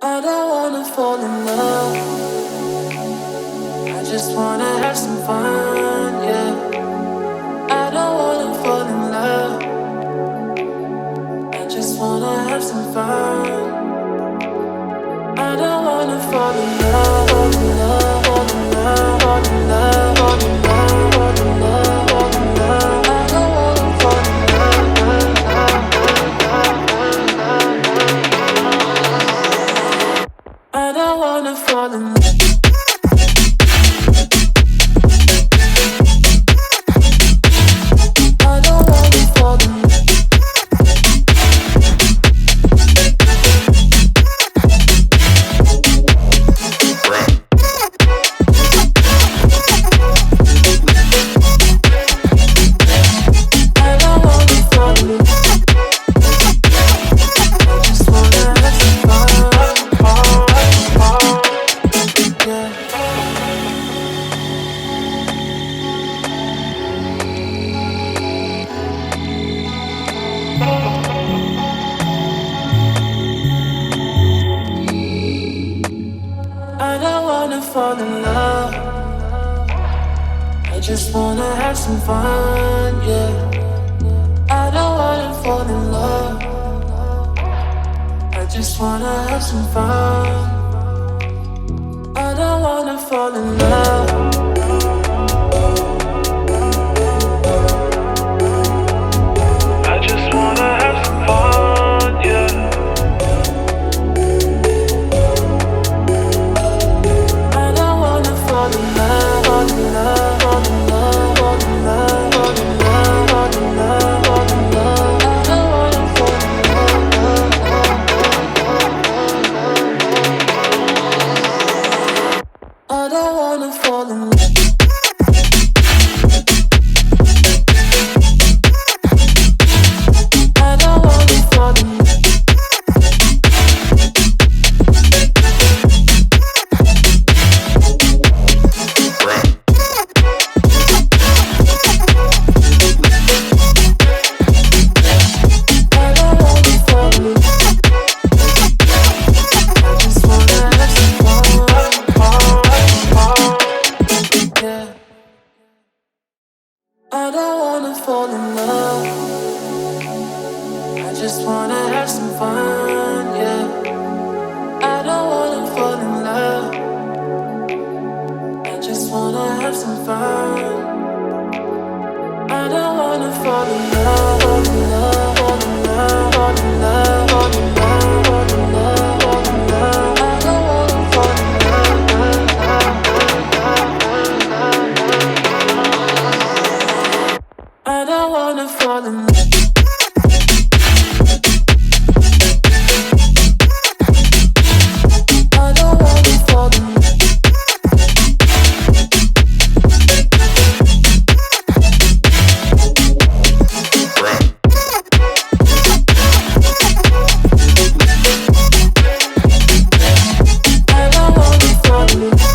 I don't wanna fall in love. I just wanna have some fun, yeah. I don't wanna fall in love. I just wanna have some fun. I don't wanna fall in love, fall in love, fall in love, fall in love, fall in love, fall in love, fall in love. I don't wanna fall in love. I don't wanna fall in love. Fall in love. I just wanna have some fun, yeah. I don't wanna fall in love. I just wanna have some fun. I don't wanna fall in love. I just wanna have some fun, yeah. Fall in love, fall in love, fall in love, fall in love, fall in love, fall in love, fall in love. I don't wanna fall in love. I don't wanna fall in love. I don't wanna fall in love. I don't wanna fall in love. I just wanna have some fun, yeah. I don't wanna fall in love. I just wanna have some fun. I don't wanna fall in love, fall in love, fall in love, fall in love, fall in love, fall in love, fall in love. I don't wanna fall in love. I don't wanna fall in love. I don't wanna fall in love.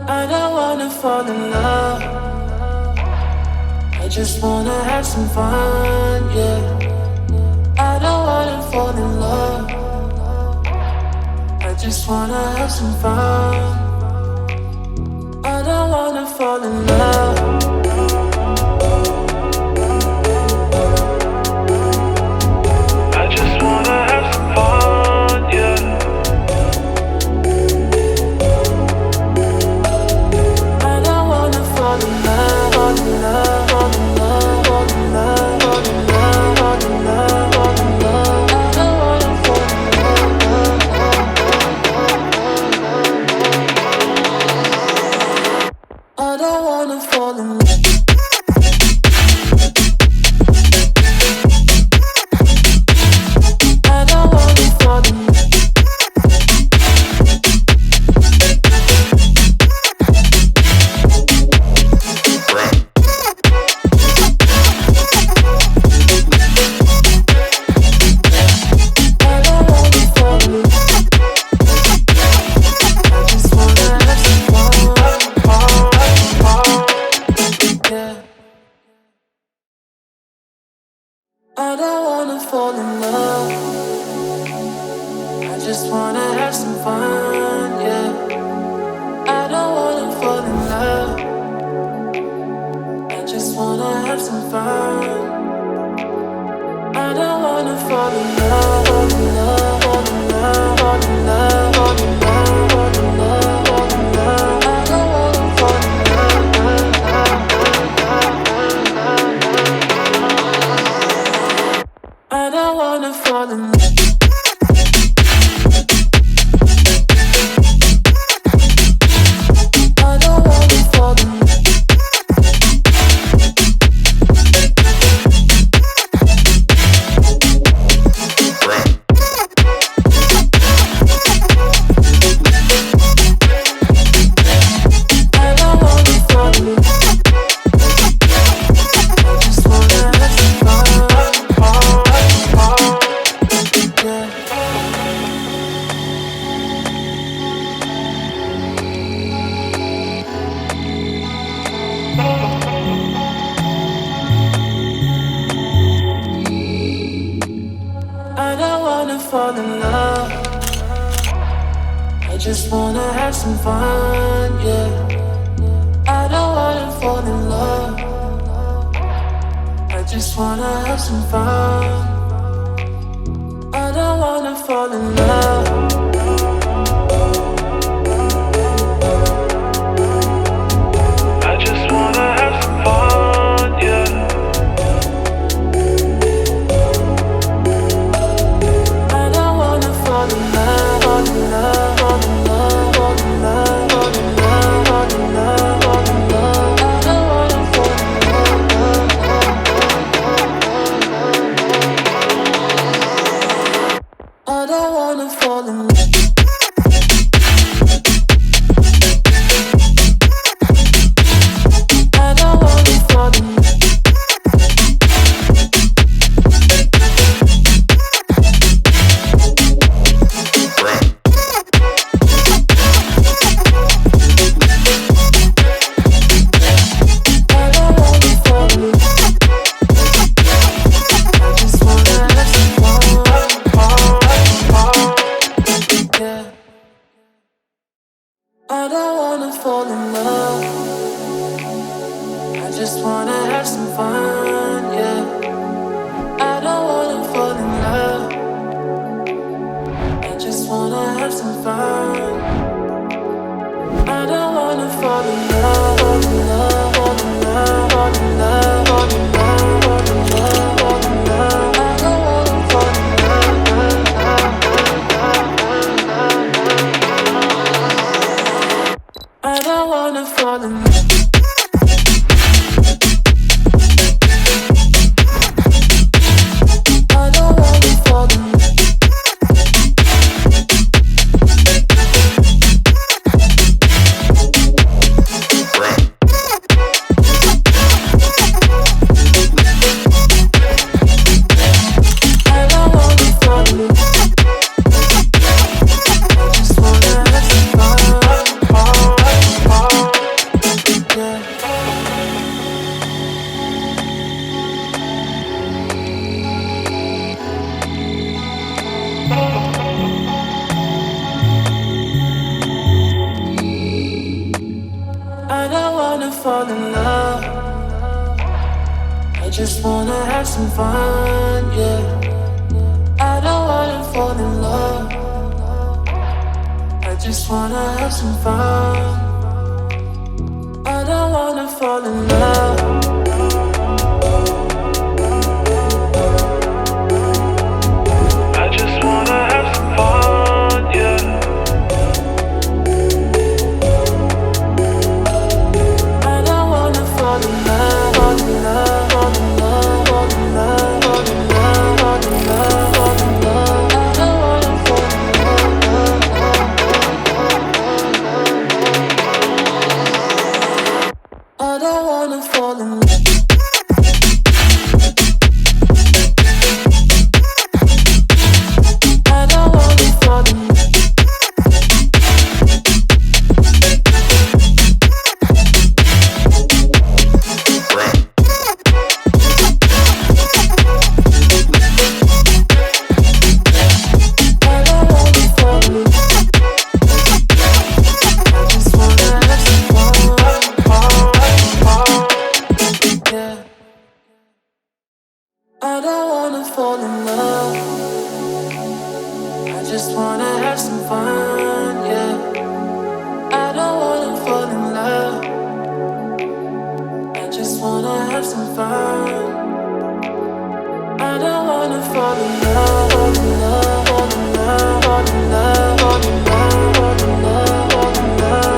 I don't wanna fall in love. I just wanna have some fun, yeah. I don't wanna fall in love. I just wanna have some fun. I don't wanna fall in love. I just wanna have some fun, yeah. I don't wanna fall in love, fall in love, fall in love, fall in love, fall in love, fall in love, fall in love. I don't wanna fall in love. I don't wanna fall in love. I don't wanna fall in love. I just wanna have some fun, yeah. I don't wanna fall in love. I just wanna have some fun. I don't wanna fall in love, fall in love, fall in love, fall in love, fall in love, fall in love, fall in love. I don't wanna fall in love. I don't wanna fall in love. Fall in love. I just wanna have some fun, yeah. I don't wanna fall in love. I just wanna have some fun. I don't wanna fall in love. I just wanna have some fun, yeah. Fall in love, fall in love, fall in love, fall in love, fall in love, fall in love, fall in love. I don't wanna fall in love. I don't wanna fall in love. I don't wanna fall in love. I don't wanna fall in love. I just wanna have some fun, yeah. I don't wanna fall in love. I just wanna have some fun. I don't wanna fall in love, fall in love, fall in love, fall in love, fall in love, fall in love, fall in love. I don't wanna fall in love. I don't wanna fall in love. I don't wanna fall in love. I don't wanna fall in love. I just wanna have some fun, yeah. I don't wanna fall in love. I just wanna have some fun. I don't wanna fall in love. I just wanna have some fun, yeah. I don't wanna fall in love, fall in love, fall in love, fall in love, fall in love, fall in love, fall in love. I don't wanna fall in love. I don't wanna fall in love. I don't wanna fall in love. I just wanna have some fun, yeah. I don't wanna fall in love. I just wanna have some fun. I don't wanna fall in love, fall in love, fall in love, fall in love, fall in love, fall in love, fall in love.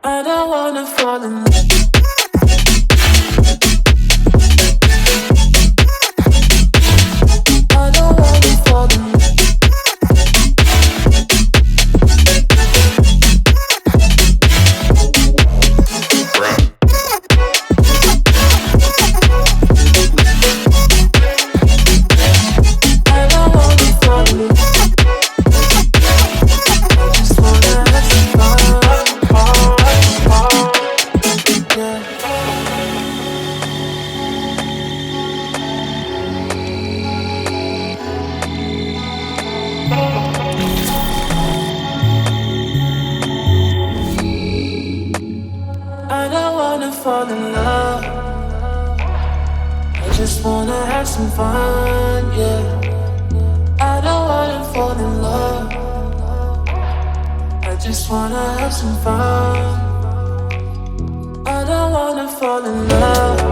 I don't wanna fall in love, I don't wanna fall in love. I don't wanna fall in love. I just wanna have some fun, yeah. I don't wanna fall in love. I just wanna have some fun. I don't wanna fall in love.